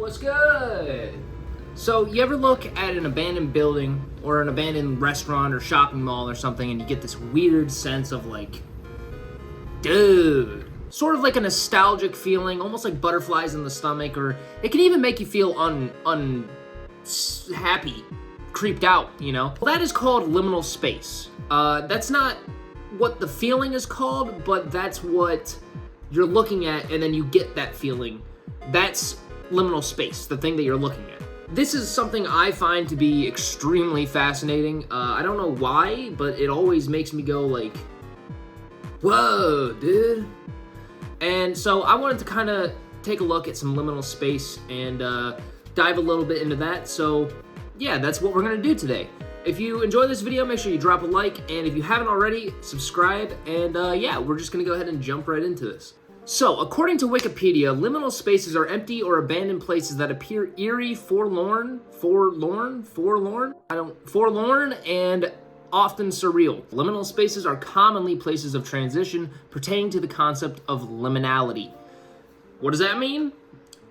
What's good? So, you ever look at an abandoned building or an abandoned restaurant or shopping mall or something and you get this weird sense of like, dude, sort of like a nostalgic feeling, almost like butterflies in the stomach, or it can even make you feel happy, creeped out, you know? Well, that is called liminal space. That's not what the feeling is called, but that's what you're looking at and then you get that feeling. That's liminal space, the thing that you're looking at. This is something I find to be extremely fascinating. I don't know why, but it always makes me go like, whoa, dude. And so I wanted to kind of take a look at some liminal space and dive a little bit into that. So yeah, that's what we're gonna do today. If you enjoy this video, make sure you drop a like, and if you haven't already, subscribe, and yeah, we're just gonna go ahead and jump right into this. So, according to Wikipedia, liminal spaces are empty or abandoned places that appear eerie, forlorn, and often surreal. Liminal spaces are commonly places of transition pertaining to the concept of liminality. What does that mean?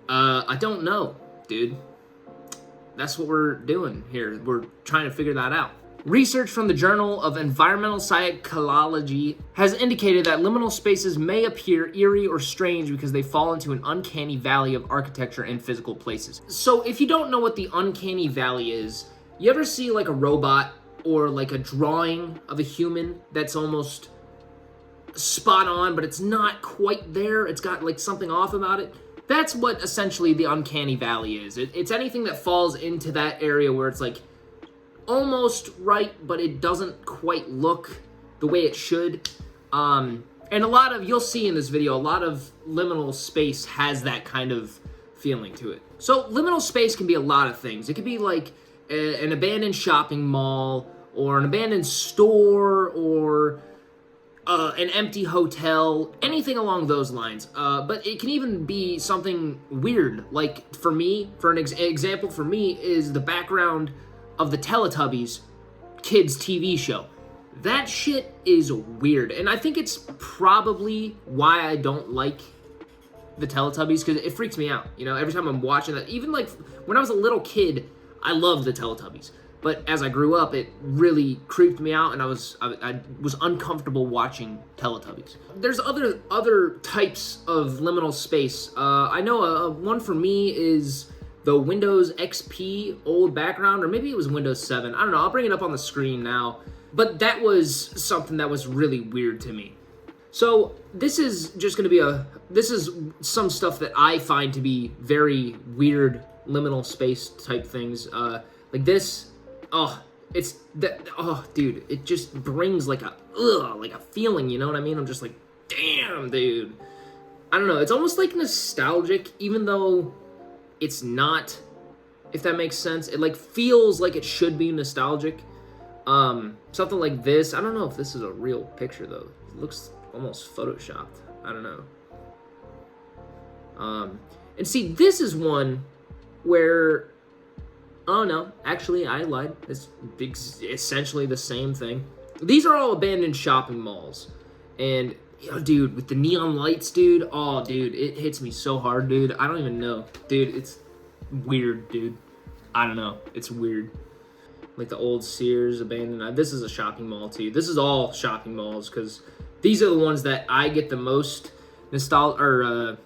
I don't know, dude. That's what we're doing here. We're trying to figure that out. Research from the Journal of Environmental Psychology has indicated that liminal spaces may appear eerie or strange because they fall into an uncanny valley of architecture and physical places. So if you don't know what the uncanny valley is, you ever see like a robot or like a drawing of a human that's almost spot on, but it's not quite there? It's got like something off about it. That's what essentially the uncanny valley is. It's anything that falls into that area where it's like almost right, but it doesn't quite look the way it should. And you'll see in this video, a lot of liminal space has that kind of feeling to it. So liminal space can be a lot of things. It could be like an abandoned shopping mall, or an abandoned store, or an empty hotel, anything along those lines. But it can even be something weird. Like for me, for an example for me is the background of the Teletubbies kids TV show. That shit is weird. And I think it's probably why I don't like the Teletubbies, because it freaks me out. You know, every time I'm watching that, even like when I was a little kid, I loved the Teletubbies. But as I grew up, it really creeped me out, and I was uncomfortable watching Teletubbies. There's other types of liminal space. I know one for me is the Windows XP old background, or maybe it was Windows 7. I don't know. I'll bring it up on the screen now. But that was something that was really weird to me. So this is just going to be this is some stuff that I find to be very weird liminal space type things. Like this. Oh, dude, it just brings like a feeling, you know what I mean? I'm just like, damn, dude. I don't know, it's almost like nostalgic, even though it's not, if that makes sense. It like feels like it should be nostalgic. Something like this, I don't know if this is a real picture though. It looks almost photoshopped. I don't know. And see, this is one where, oh no, actually I lied. It's essentially the same thing. These are all abandoned shopping malls. And, you know, dude, with the neon lights, dude, oh, dude, it hits me so hard, dude. I don't even know. Dude, it's weird, dude. I don't know. It's weird. Like the old Sears abandoned. This is a shopping mall, too. This is all shopping malls, because these are the ones that I get the most liminal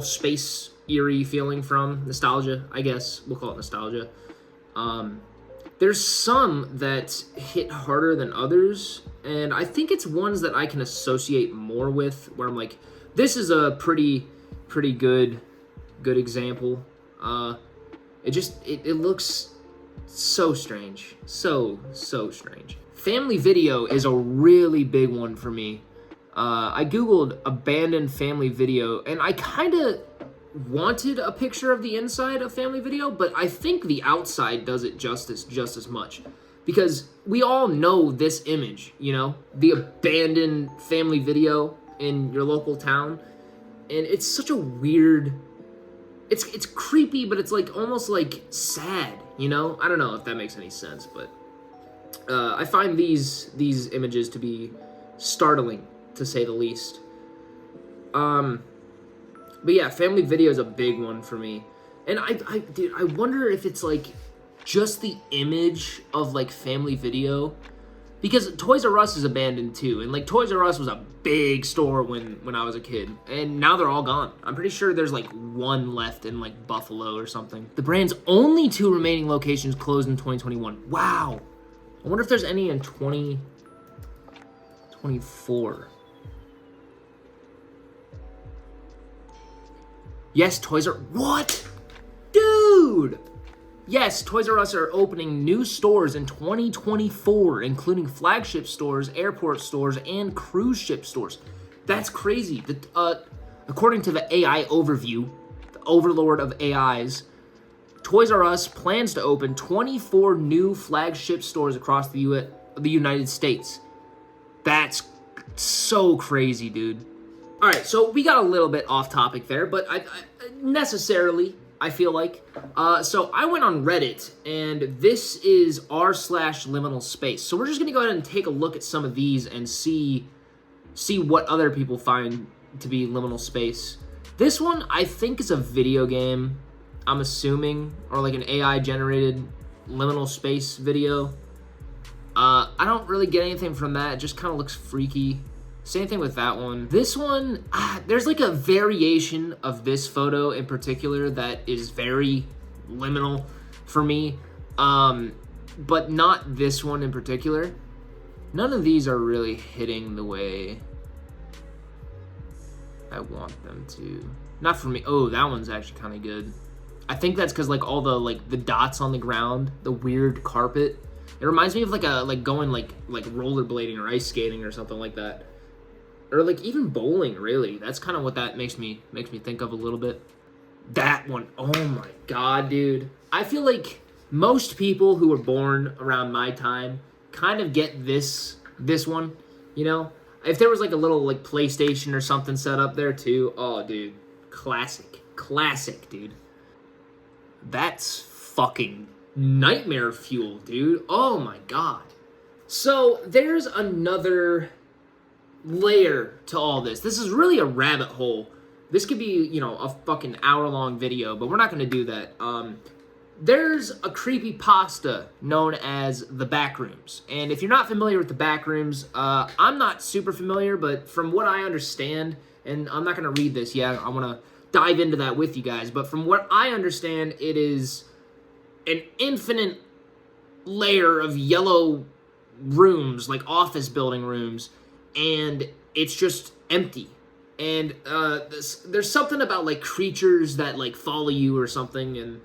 space eerie feeling from. Nostalgia, I guess. We'll call it nostalgia. There's some that hit harder than others, and I think it's ones that I can associate more with, where I'm like, this is a pretty good example. It looks so strange. So strange. Family video is a really big one for me. I googled abandoned family video, and I kind of wanted a picture of the inside of family video, but I think the outside does it just as much, because we all know this image, you know, the abandoned family video in your local town, and it's such a weird, it's creepy, but it's like almost like sad, you know? I don't know if that makes any sense, but I find these images to be startling, to say the least. But yeah, family video is a big one for me. And dude, I wonder if it's like just the image of like Family Video, because Toys R Us is abandoned too, and like Toys R Us was a big store when I was a kid, and now they're all gone. I'm pretty sure there's like one left in like Buffalo or something. The brand's only 2 remaining locations closed in 2021. Wow. I wonder if there's any in 2024. Yes, Toys R... What? Dude! Yes, Toys R Us are opening new stores in 2024, including flagship stores, airport stores, and cruise ship stores. That's crazy. According to the AI overview, the overlord of AIs, Toys R Us plans to open 24 new flagship stores across the United States. That's so crazy, dude. All right, so we got a little bit off topic there, but I feel like. So I went on Reddit, and this is r/liminal space. So we're just gonna go ahead and take a look at some of these and see what other people find to be liminal space. This one I think is a video game, I'm assuming, or like an AI generated liminal space video. I don't really get anything from that. It just kind of looks freaky. Same thing with that one. This one, there's like a variation of this photo in particular that is very liminal for me, but not this one in particular. None of these are really hitting the way I want them to. Not for me. Oh, that one's actually kind of good. I think that's because like all the dots on the ground, the weird carpet. It reminds me of like going like rollerblading or ice skating or something like that. Or like even bowling, really. That's kind of what that makes me think of a little bit. That one, oh my god, dude. I feel like most people who were born around my time kind of get this one, you know? If there was like a little like PlayStation or something set up there too, oh dude, classic, dude. That's fucking nightmare fuel, dude. Oh my god. So there's another layer to all this. This is really a rabbit hole. This could be, you know, a fucking hour-long video, but we're not going to do that. There's a creepypasta known as the Backrooms. And if you're not familiar with the Backrooms, I'm not super familiar, but from what I understand, and I'm not going to read this yet, I want to dive into that with you guys, but from what I understand, it is an infinite layer of yellow rooms, like office building rooms, and it's just empty. And there's something about like creatures that like follow you or something, and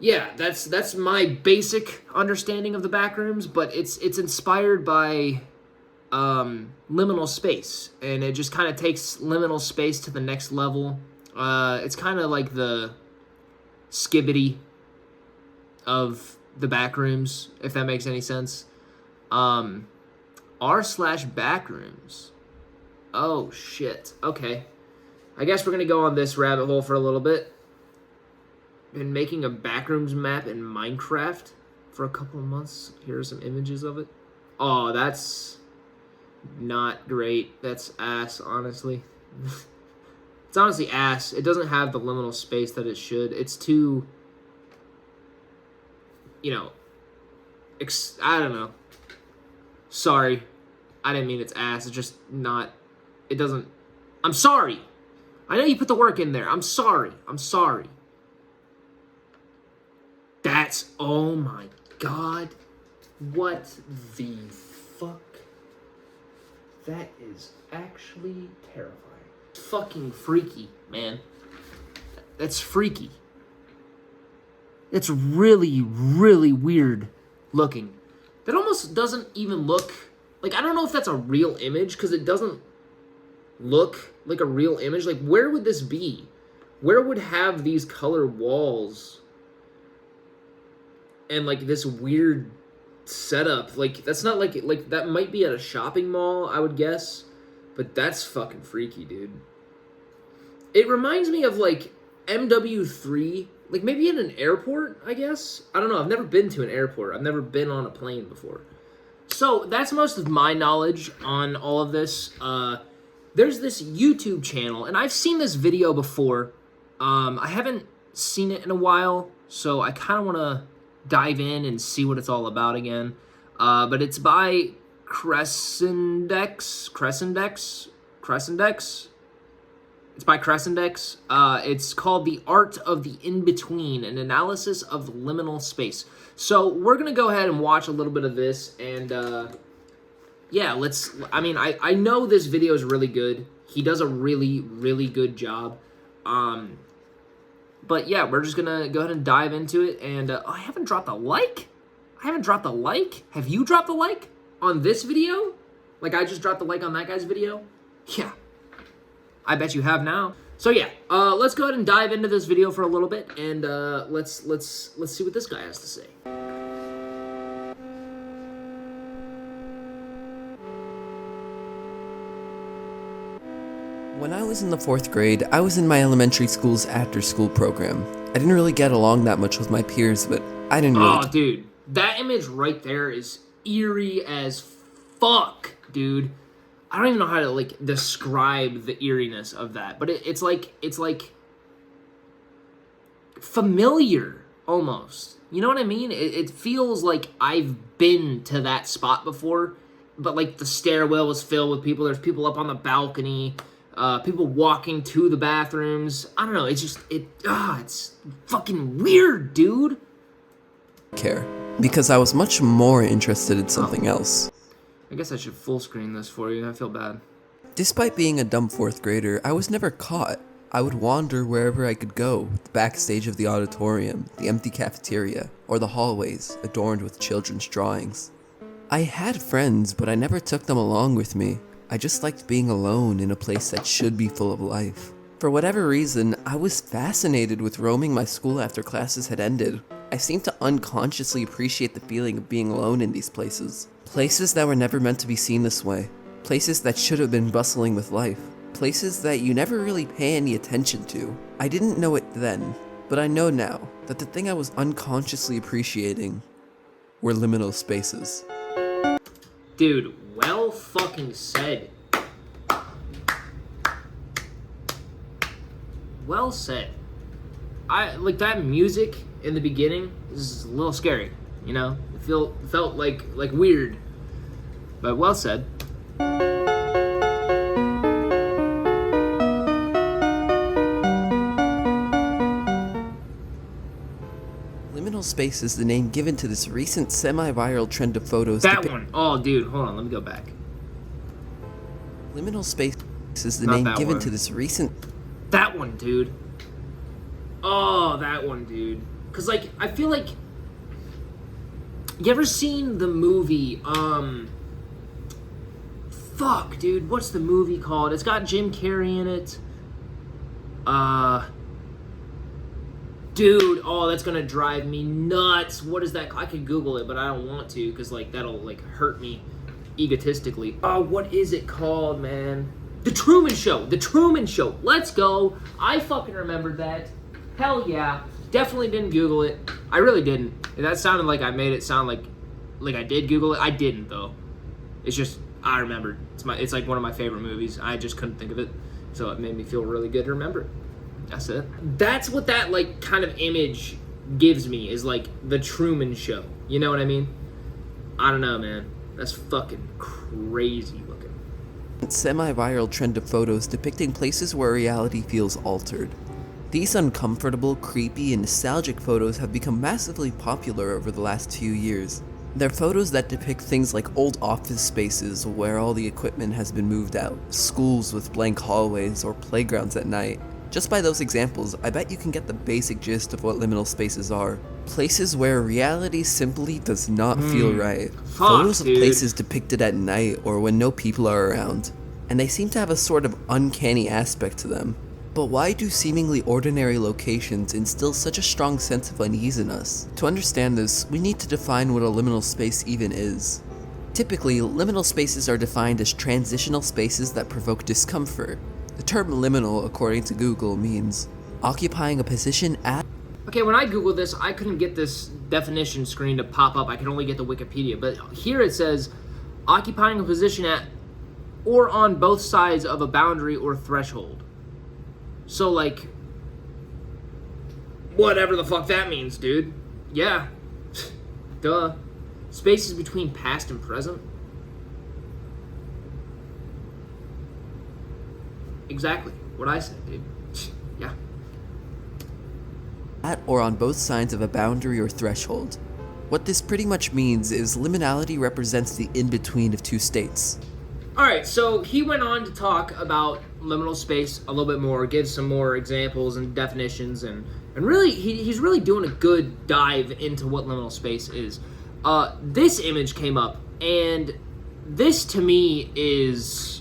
yeah, that's my basic understanding of the Backrooms, but it's inspired by liminal space, and it just kind of takes liminal space to the next level. It's kind of like the Skibbity of the Backrooms, if that makes any sense. r/Backrooms. Oh, shit. Okay. I guess we're going to go on this rabbit hole for a little bit. Been making a Backrooms map in Minecraft for a couple of months. Here are some images of it. Oh, that's not great. That's ass, honestly. It's honestly ass. It doesn't have the liminal space that it should. It's too, you know, I don't know. Sorry. I didn't mean it's ass. It's just not, it doesn't, I'm sorry. I know you put the work in there. I'm sorry. That's, oh my god. What the fuck? That is actually terrifying. Fucking freaky, man. That's freaky. It's really, really weird looking. That almost doesn't even look, like, I don't know if that's a real image, because it doesn't look like a real image. Like, where would this be? Where would have these color walls and, like, this weird setup? Like, that's not, like, that might be at a shopping mall, I would guess, but that's fucking freaky, dude. It reminds me of, like, MW3, like, maybe in an airport, I guess? I don't know, I've never been to an airport. I've never been on a plane before. So, that's most of my knowledge on all of this. There's this YouTube channel, and I've seen this video before. I haven't seen it in a while, so I kind of want to dive in and see what it's all about again. But it's by Crescent Dex. It's by Crescent Dex. It's called The Art of the In-Between, an analysis of liminal space. So we're going to go ahead and watch a little bit of this, and yeah, I know this video is really good. He does a really, really good job. But yeah, we're just going to go ahead and dive into it, and I haven't dropped a like. Have you dropped a like on this video? Like I just dropped a like on that guy's video? Yeah. I bet you have now. So yeah, let's go ahead and dive into this video for a little bit, and let's see what this guy has to say. When I was in the 4th grade, I was in my elementary school's after-school program. I didn't really get along that much with my peers, but I didn't really... Oh, dude, that image right there is eerie as fuck, dude. I don't even know how to, like, describe the eeriness of that, but it's like familiar, almost. You know what I mean? It feels like I've been to that spot before, but, like, the stairwell was filled with people. There's people up on the balcony, people walking to the bathrooms. I don't know, it's fucking weird, dude. Care, because I was much more interested in something else. I guess I should full screen this for you. I feel bad. Despite being a dumb 4th grader, I was never caught. I would wander wherever I could go, the backstage of the auditorium, the empty cafeteria, or the hallways adorned with children's drawings. I had friends, but I never took them along with me. I just liked being alone in a place that should be full of life. For whatever reason, I was fascinated with roaming my school after classes had ended. I seemed to unconsciously appreciate the feeling of being alone in these places. Places that were never meant to be seen this way. Places that should have been bustling with life. Places that you never really pay any attention to. I didn't know it then, but I know now that the thing I was unconsciously appreciating were liminal spaces. Dude, well fucking said. Well said. I like that music in the beginning is a little scary, you know? It felt like weird. But well said. Liminal space is the name given to this recent semi-viral trend of photos. That one. Oh, dude, hold on. Let me go back. Liminal space is the name given to this recent... That one, dude. Oh, that one, dude. Because, like, I feel like... You ever seen the movie, Fuck, dude. What's the movie called? It's got Jim Carrey in it. Dude, oh, that's gonna drive me nuts. What is that? I could Google it, but I don't want to, because, like, that'll, like, hurt me egotistically. Oh, what is it called, man? The Truman Show. The Truman Show. Let's go. I fucking remembered that. Hell yeah. Definitely didn't Google it. I really didn't. That sounded like I made it sound like I did Google it. I didn't, though. It's just, I remembered. It's like one of my favorite movies. I just couldn't think of it. So it made me feel really good to remember it. That's it. That's what that, like, kind of image gives me, is, like, the Truman Show. You know what I mean? I don't know, man. That's fucking crazy looking. Semi-viral trend of photos depicting places where reality feels altered. These uncomfortable, creepy, and nostalgic photos have become massively popular over the last few years. They're photos that depict things like old office spaces where all the equipment has been moved out, schools with blank hallways, or playgrounds at night. Just by those examples, I bet you can get the basic gist of what liminal spaces are. Places where reality simply does not feel right. Photos of places depicted at night or when no people are around. And they seem to have a sort of uncanny aspect to them. But why do seemingly ordinary locations instill such a strong sense of unease in us? To understand this, we need to define what a liminal space even is. Typically, liminal spaces are defined as transitional spaces that provoke discomfort. The term liminal, according to Google, means occupying a position at... Okay, when I Googled this, I couldn't get this definition screen to pop up. I could only get the Wikipedia. But here it says, occupying a position at or on both sides of a boundary or threshold. So, like, Whatever the fuck that means, dude. Yeah. Duh. Spaces between past and present. Exactly what I said, dude. Yeah. At or on both sides of a boundary or threshold. What this pretty much means is liminality represents the in-between of two states. Alright, so he went on to talk about liminal space a little bit more, give some more examples and definitions, and really, he's really doing a good dive into what liminal space is. This image came up, and this to me is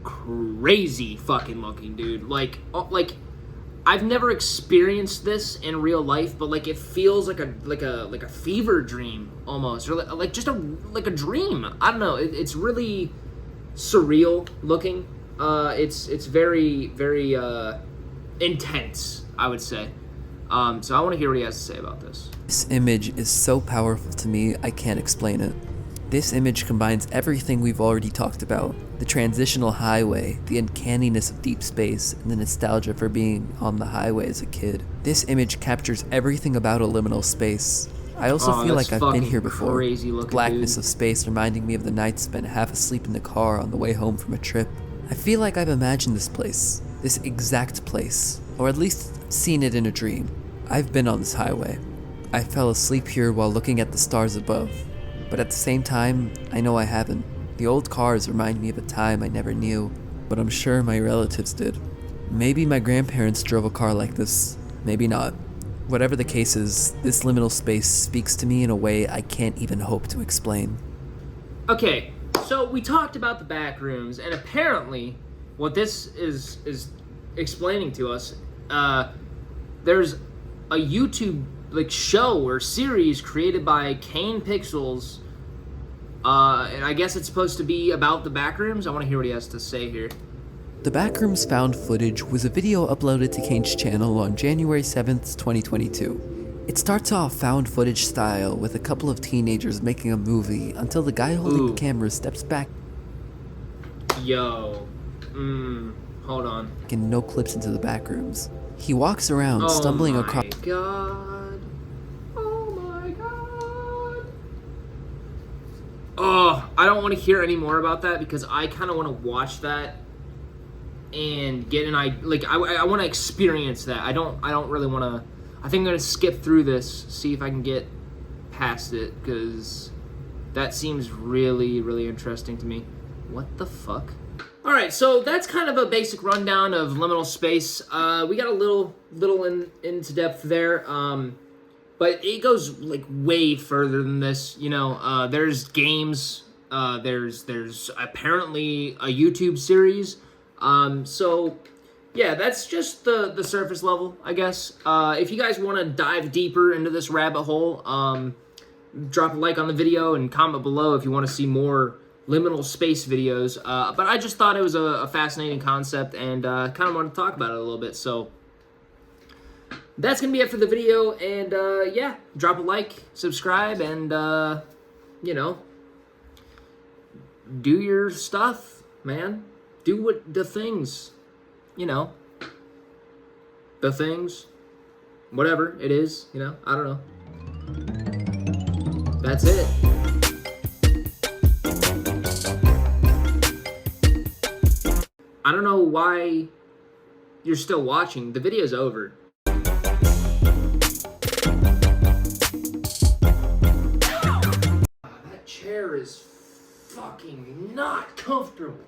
crazy fucking looking, dude. Like I've never experienced this in real life, but like it feels like a fever dream almost, or like just like a dream. I don't know. It's really surreal looking. It's very intense, I would say. So I want to hear what he has to say about this. This image is so powerful to me, I can't explain it. This image combines everything we've already talked about. The transitional highway, the uncanniness of deep space, and the nostalgia for being on the highway as a kid. This image captures everything about a liminal space. I also feel like I've been here before. The blackness of space reminding me of the nights spent half asleep in the car on the way home from a trip. I feel like I've imagined this place, this exact place, or at least seen it in a dream. I've been on this highway. I fell asleep here while looking at the stars above. But at the same time, I know I haven't. The old cars remind me of a time I never knew, but I'm sure my relatives did. Maybe my grandparents drove a car like this, maybe not. Whatever the case is, this liminal space speaks to me in a way I can't even hope to explain. Okay, so we talked about the back rooms, and apparently, what this is explaining to us, there's a YouTube show or series created by Kane Pixels, and I guess it's supposed to be about the backrooms. I want to hear what he has to say here. The Backrooms Found footage was a video uploaded to Kane's channel on January 7th, 2022. It starts off found footage style with a couple of teenagers making a movie until the guy holding the camera steps back. Yo. Hold on. And no clips into the backrooms. He walks around, stumbling across. Oh, I don't want to hear any more about that because I kind of want to watch that and get an idea. I want to experience that. I don't really want to. I think I'm gonna skip through this, see if I can get past it, because that seems really interesting to me. What the fuck? All right, so that's kind of a basic rundown of liminal space. We got a little into depth there. But it goes way further than this, you know. There's games, there's apparently a YouTube series. So yeah, that's just the surface level, I guess. If you guys want to dive deeper into this rabbit hole, drop a like on the video and comment below if you want to see more liminal space videos. But I just thought it was a fascinating concept and kind of wanted to talk about it a little bit. So that's going to be it for the video, and, yeah, drop a like, subscribe, and, you know, do your stuff, man. Do what the things, you know, the things, whatever it is, you know, I don't know. That's it. I don't know why you're still watching. The video's over. That chair is fucking not comfortable.